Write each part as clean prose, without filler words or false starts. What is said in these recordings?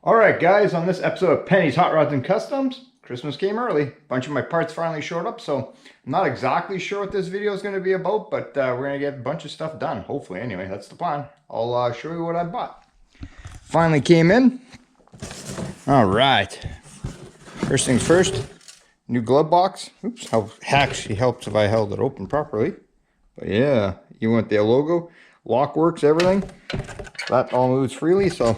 Alright guys, on this episode of Penny's Hot Rods and Customs, Christmas came early. A bunch of my parts finally showed up, so I'm not exactly sure what this video is going to be about, but we're going to get a bunch of stuff done. Hopefully, anyway, that's the plan. I'll show you what I bought. Finally came in. Alright. First things first, new glove box. Oops, how actually helps if I held it open properly. But yeah, you want the logo, lock works, everything. That all moves freely, so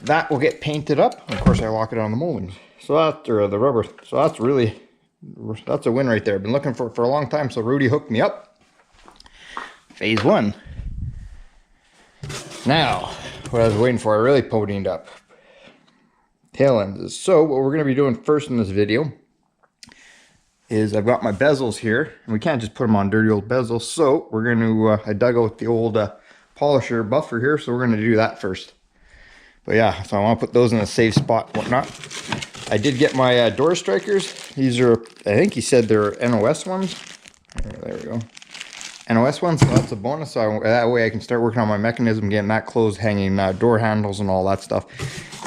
that will get painted up. Of course, I lock it on the moldings. So that's the rubber. So that's a win right there. Been looking for it for a long time. So Rudy hooked me up. Phase one. Now, what I was waiting for, I really podied up. Tail ends. So what we're going to be doing first in this video is I've got my bezels here, and we can't just put them on dirty old bezels. So we're going to, I dug out the old polisher buffer here, so we're going to do that first. But yeah, so I want to put those in a safe spot and whatnot. I did get my door strikers. These are, I think he said they're NOS ones. There we go. NOS ones, so that's a bonus. So that way I can start working on my mechanism, getting that closed, hanging door handles and all that stuff.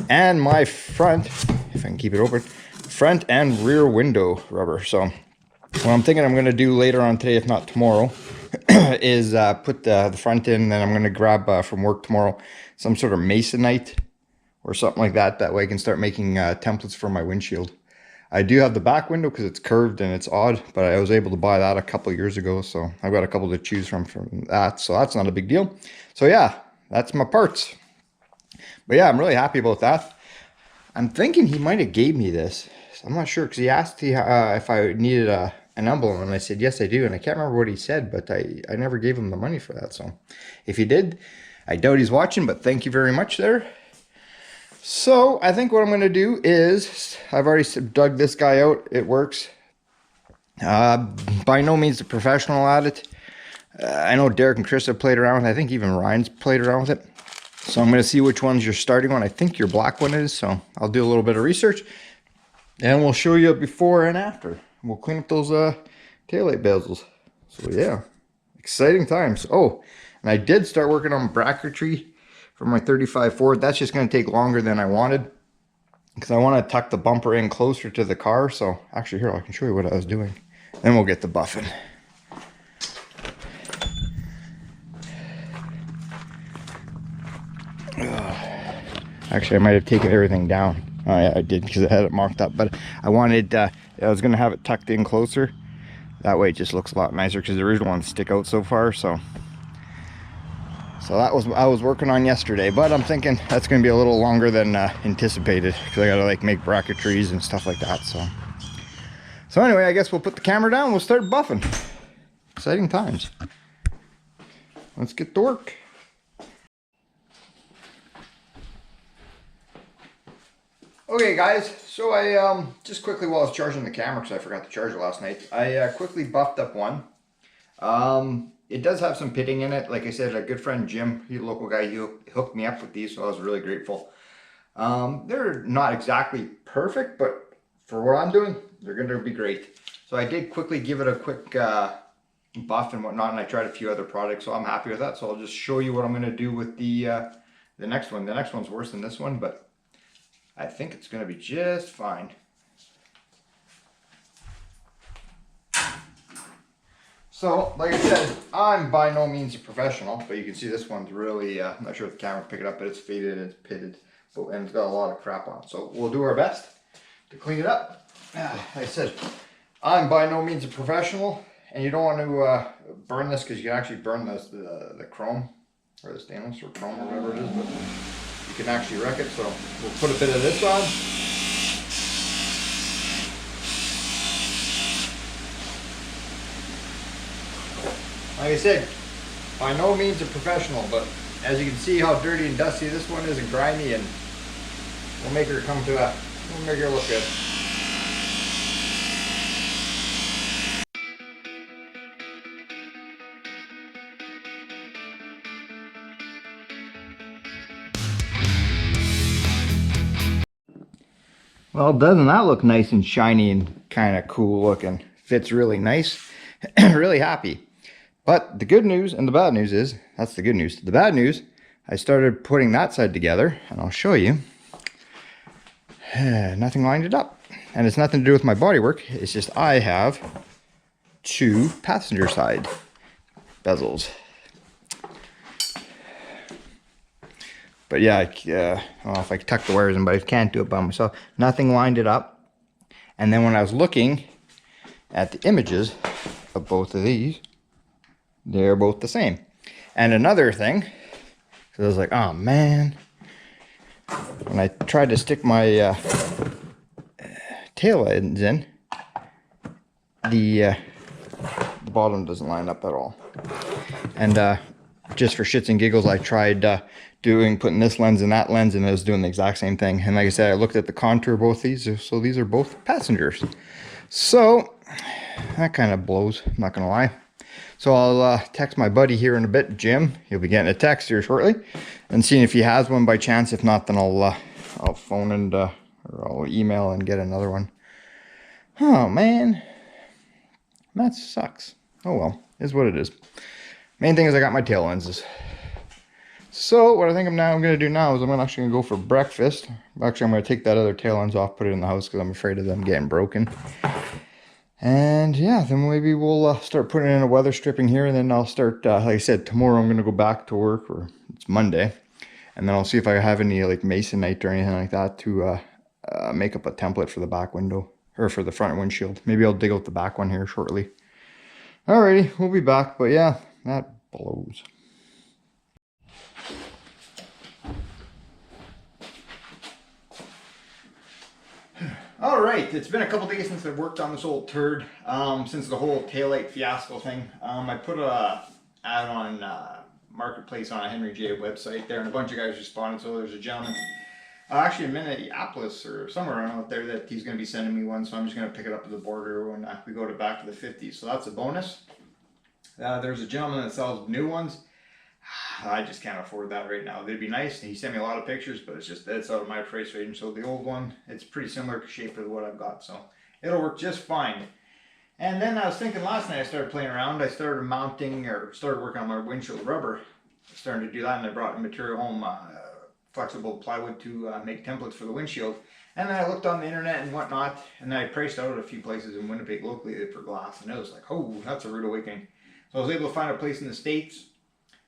And my front, if I can keep it open, front and rear window rubber. So what I'm thinking I'm going to do later on today, if not tomorrow, is put the front in. Then I'm going to grab from work tomorrow some sort of masonite or something like that. That way I can start making templates for my windshield. I do have the back window because it's curved and it's odd, but I was able to buy that a couple of years ago. So I've got a couple to choose from that. So that's not a big deal. So yeah, that's my parts. But yeah, I'm really happy about that. I'm thinking he might have gave me this. I'm not sure because he asked if I needed an emblem, and I said, yes, I do. And I can't remember what he said, but I never gave him the money for that. So if he did, I doubt he's watching, but thank you very much there. So I think what I'm going to do is, I've already dug this guy out. It works. By no means a professional at it. I know Derek and Chris have played around with it. I think even Ryan's played around with it. So I'm going to see which one's your starting one. I think your black one is. So I'll do a little bit of research. And we'll show you before and after. We'll clean up those taillight bezels. So yeah, exciting times. Oh, and I did start working on bracketry for my 35 Ford. That's just going to take longer than I wanted because I want to tuck the bumper in closer to the car. So actually here, I can show you what I was doing. Then we'll get the buffing. Actually, I might have taken everything down. Oh yeah, I did because I had it marked up. But I wanted, I was going to have it tucked in closer. That way it just looks a lot nicer because the original ones stick out so far. So that was what I was working on yesterday, but I'm thinking that's going to be a little longer than anticipated because I got to like make bracketries and stuff like that. So anyway, I guess we'll put the camera down. We'll start buffing. Exciting times. Let's get to work. Okay guys, so I just quickly while I was charging the camera because I forgot to charge it last night, I quickly buffed up one. It does have some pitting in it. Like I said, a good friend Jim, he's a local guy, he hooked me up with these, so I was really grateful. They're not exactly perfect, but for what I'm doing, they're going to be great. So I did quickly give it a quick buff and whatnot, and I tried a few other products, so I'm happy with that. So I'll just show you what I'm going to do with the next one. The next one's worse than this one, but I think it's going to be just fine. So, like I said, I'm by no means a professional, but you can see this one's really, I'm not sure if the camera will pick it up, but it's faded and it's pitted, and it's got a lot of crap on it. So we'll do our best to clean it up. Like I said, I'm by no means a professional, and you don't want to burn this because you can actually burn the chrome, or the stainless, or chrome, or whatever it is, but you can actually wreck it. So we'll put a bit of this on. Like I said, by no means a professional, but as you can see how dirty and dusty this one is and grimy, and we'll make her come to we'll make her look good. Well, doesn't that look nice and shiny and kind of cool looking? Fits really nice. Really happy. But the good news and the bad news is, that's the good news. The bad news, I started putting that side together, and I'll show you. nothing lined it up. And it's nothing to do with my bodywork. It's just I have 2 passenger side bezels. But yeah, I don't know if I can tuck the wires in, but I can't do it by myself. Nothing lined it up. And then when I was looking at the images of both of these, they're both the same. And another thing, so I was like, oh man, when I tried to stick my tail ends in, the bottom doesn't line up at all. And just for shits and giggles, I tried putting this lens in that lens, and it was doing the exact same thing. And like I said, I looked at the contour of both these, so these are both passengers. So that kind of blows, I'm not gonna lie. So I'll text my buddy here in a bit, Jim. He'll be getting a text here shortly, and seeing if he has one by chance. If not, then I'll phone and or I'll email and get another one. Oh man, that sucks. Oh well, is what it is. Main thing is I got my tail lenses. So what I think I'm going to do now is I'm actually going to go for breakfast. Actually, I'm going to take that other tail lens off, put it in the house because I'm afraid of them getting broken. And yeah, then maybe we'll start putting in a weather stripping here, and then I'll start, like I said, tomorrow I'm going to go back to work, or it's Monday. And then I'll see if I have any like masonite or anything like that to make up a template for the back window, or for the front windshield. Maybe I'll dig out the back one here shortly. Alrighty, we'll be back, but yeah, that blows. All right, it's been a couple days since I've worked on this old turd, since the whole taillight fiasco thing. I put a ad on Marketplace on a Henry J website there, and a bunch of guys responded. So there's a gentleman, actually in Minneapolis or somewhere around out there, that he's going to be sending me one. So I'm just going to pick it up at the border when we go back to the 50s. So that's a bonus. There's a gentleman that sells new ones. I just can't afford that right now. They'd be nice. He sent me a lot of pictures, but it's out of my price range. So the old one, it's pretty similar shape to what I've got. So it'll work just fine. And then I was thinking last night, I started playing around. I started mounting, or started working on my windshield rubber. I started to do that, and I brought material home, flexible plywood to make templates for the windshield. And then I looked on the internet and whatnot, and I priced out at a few places in Winnipeg locally for glass. And it was like, oh, that's a rude awakening. So I was able to find a place in the States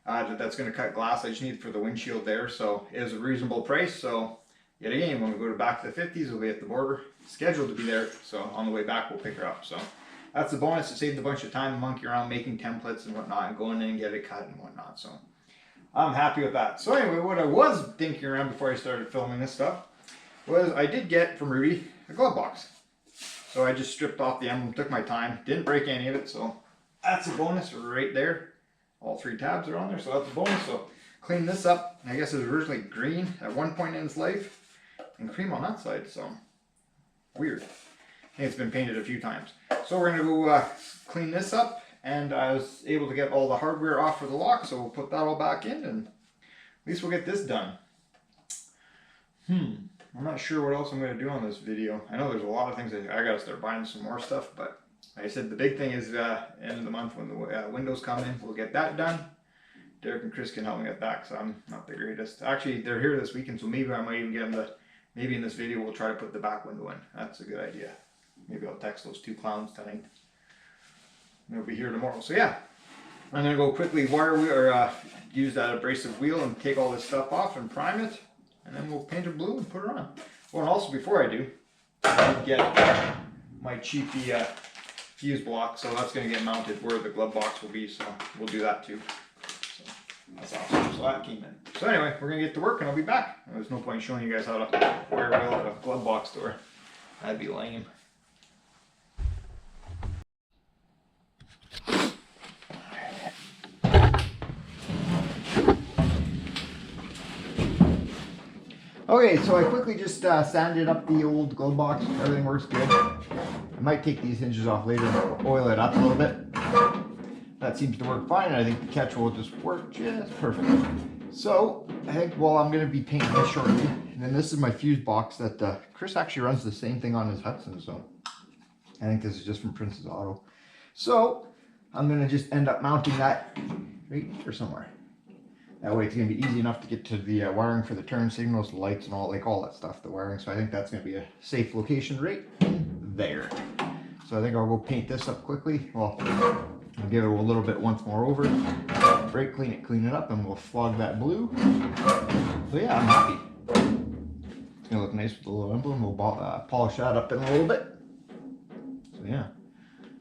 that's going to cut glass. I just need it for the windshield there, so it was a reasonable price. So yet again, when we go back to the 50s, we'll be at the border, scheduled to be there. So on the way back, we'll pick her up. So that's the bonus. It saved a bunch of time monkey around making templates and whatnot, and going in and get it cut and whatnot. So I'm happy with that. So anyway, what I was thinking around before I started filming this stuff was I did get from Rudy a glove box. So I just stripped off the emblem, took my time, didn't break any of it. So that's a bonus right there. All 3 tabs are on there, so that's a bonus. So clean this up. I guess it was originally green at one point in its life, and cream on that side. So weird. I think it's been painted a few times. So we're gonna go clean this up, and I was able to get all the hardware off for the lock, so we'll put that all back in, and at least we'll get this done. I'm not sure what else I'm gonna do on this video. I know there's a lot of things I gotta start buying some more stuff, but like I said, the big thing is end of the month when the windows come in, we'll get that done. Derek and Chris can help me get that, because I'm not the greatest. Actually, they're here this weekend, so maybe I might even get them to, maybe in this video we'll try to put the back window in. That's a good idea. Maybe I'll text those 2 clowns tonight. They'll be here tomorrow. So yeah, I'm going to go quickly use that abrasive wheel and take all this stuff off and prime it. And then we'll paint her blue and put her on. Oh, and also before I do, I did get my cheapy fuse block, so that's going to get mounted where the glove box will be, so we'll do that too. So that's awesome. So that came in. So anyway, we're going to get to work and I'll be back. There's no point showing you guys how to wire wheel at a glove box store. That'd be lame. Okay, so I quickly just sanded up the old glove box. Everything works good. I might take these hinges off later and oil it up a little bit. That seems to work fine, and I think the catch will just work just perfect. So I think, well, I'm going to be painting this shortly. And then this is my fuse box that Chris actually runs the same thing on his Hudson. So I think this is just from Princess Auto. So I'm going to just end up mounting that right here somewhere. That way it's going to be easy enough to get to the wiring for the turn signals, the lights, and all that stuff, the wiring. So I think that's going to be a safe location right there. So I think I'll go paint this up quickly. Well, I'll give it a little bit once more over. Brake clean it up, and we'll flog that blue. So yeah, I'm happy. It's going to look nice with the little emblem. We'll polish that up in a little bit. So yeah,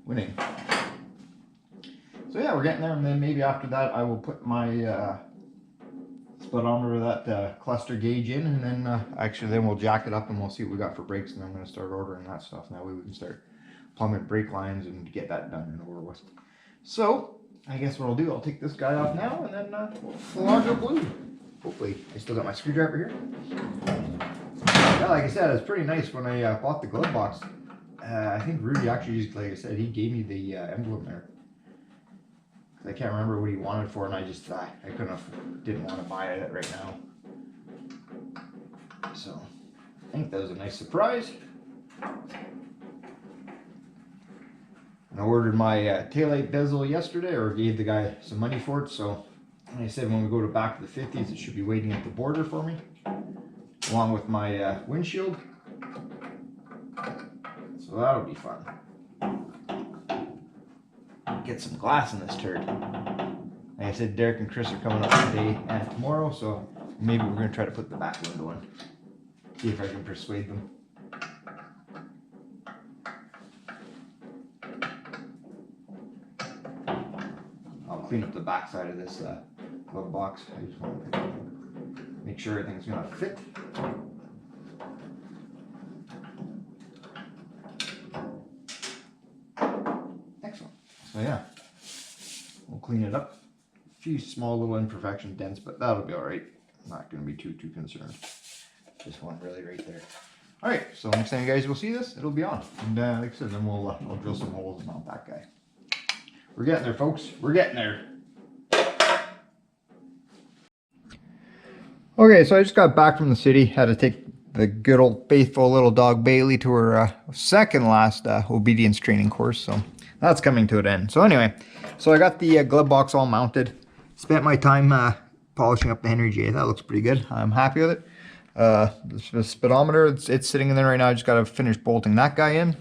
winning. So yeah, we're getting there, and then maybe after that I will put my speedometer, that cluster gauge in, and then actually then we'll jack it up and we'll see what we got for brakes, and then I'm going to start ordering that stuff. That way we can start plumbing brake lines and get that done and over with. So I guess what I'll do, I'll take this guy off now, and then we'll flog the blue. Hopefully, I still got my screwdriver here. Yeah, like I said, it's pretty nice when I bought the glove box. I think Rudy actually just, like I said, he gave me the emblem there. I can't remember what he wanted for, and I just didn't want to buy it right now. So I think that was a nice surprise. And I ordered my taillight bezel yesterday, or gave the guy some money for it. So like I said, when we go to back to the 50s, it should be waiting at the border for me, along with my windshield. So that'll be fun. Get some glass in this turd. Like I said, Derek and Chris are coming up today and tomorrow, so maybe we're going to try to put the back window in. See if I can persuade them. I'll clean up the back side of this glove box. I just want to make sure everything's going to fit. Excellent. So yeah, we'll clean it up. A few small little imperfection dents, but that'll be all right. I'm not going to be too concerned. Just one really right there. All right, so next time you guys will see this, it'll be on. And like I said, then we'll drill some holes and mount that guy. We're getting there, folks. We're getting there. Okay, so I just got back from the city. Had to take the good old faithful little dog Bailey to her second last obedience training course. So that's coming to an end. So anyway, so I got the glove box all mounted. Spent my time polishing up the Henry J. That looks pretty good. I'm happy with it. The speedometer, it's sitting in there right now. I just got to finish bolting that guy in.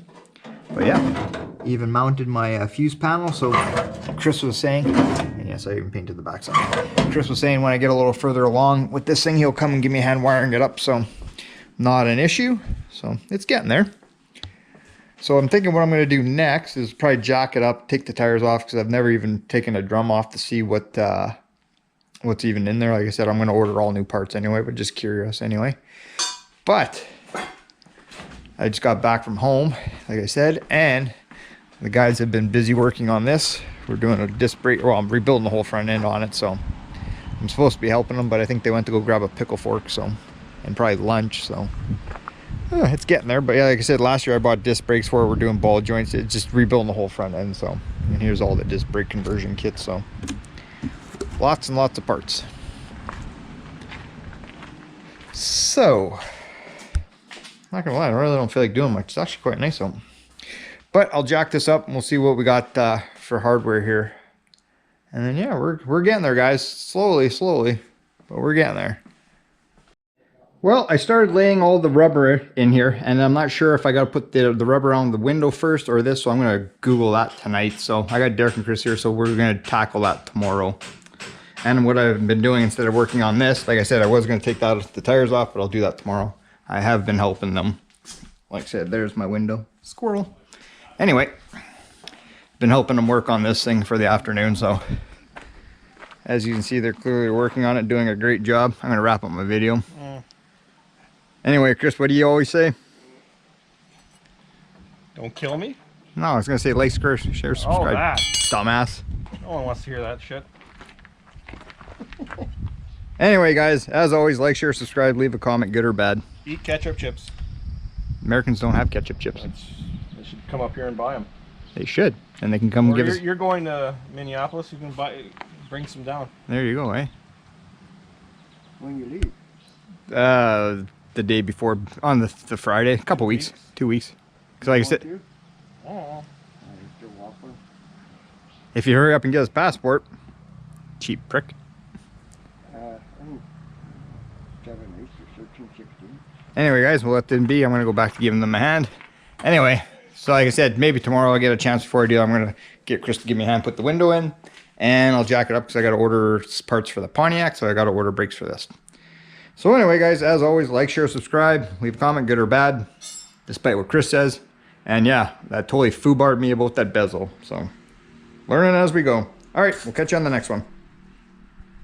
But yeah, even mounted my fuse panel. So Chris was saying, and yes, I even painted the backside. Chris was saying when I get a little further along with this thing, he'll come and give me a hand wiring it up. So not an issue. So it's getting there. So I'm thinking what I'm going to do next is probably jack it up, take the tires off, because I've never even taken a drum off to see what's even in there. Like I said, I'm going to order all new parts anyway, but just curious anyway. But I just got back from home, like I said, and the guys have been busy working on this. We're doing a disc brake. Well, I'm rebuilding the whole front end on it, so I'm supposed to be helping them, but I think they went to go grab a pickle fork, so, and probably lunch, so it's getting there. But yeah, like I said, last year I bought disc brakes for it. We're doing ball joints. It's just rebuilding the whole front end, so, and here's all the disc brake conversion kits, so lots and lots of parts. So not gonna lie, I really don't feel like doing much. It's actually quite nice though. But I'll jack this up and we'll see what we got for hardware here. And then yeah, we're getting there, guys. Slowly, but we're getting there. Well, I started laying all the rubber in here, and I'm not sure if I got to put the rubber on the window first or this, so I'm going to Google that tonight. So I got Derek and Chris here, so we're going to tackle that tomorrow. And what I've been doing instead of working on this, like I said, I was going to take the tires off, but I'll do that tomorrow. I have been helping them. Like I said, there's my window. Squirrel. Anyway, been helping them work on this thing for the afternoon, so as you can see, they're clearly working on it, doing a great job. I'm going to wrap up my video. Anyway, Chris, what do you always say? Don't kill me? No, I was going to say like, share, subscribe. Oh, that. Dumbass. No one wants to hear that shit. Anyway, guys, as always, like, share, subscribe, leave a comment, good or bad. Eat ketchup chips. Americans don't have ketchup chips. They should come up here and buy them. They should, and they can come give us. You're going to Minneapolis. You can bring some down. There you go, eh? When you leave? The day before, on the Friday, a couple weeks, 2 weeks. Because like I said, Oh. if you hurry up and get his passport, cheap prick. I Anyway, guys, we'll let them be. I'm going to go back to giving them a hand. Anyway, so like I said, maybe tomorrow I'll get a chance before I do. I'm going to get Chris to give me a hand, put the window in, and I'll jack it up because I got to order parts for the Pontiac, so I got to order brakes for this. So anyway, guys, as always, like, share, subscribe, leave a comment, good or bad, despite what Chris says. And yeah, that totally foobarred me about that bezel. So learning as we go. All right, we'll catch you on the next one.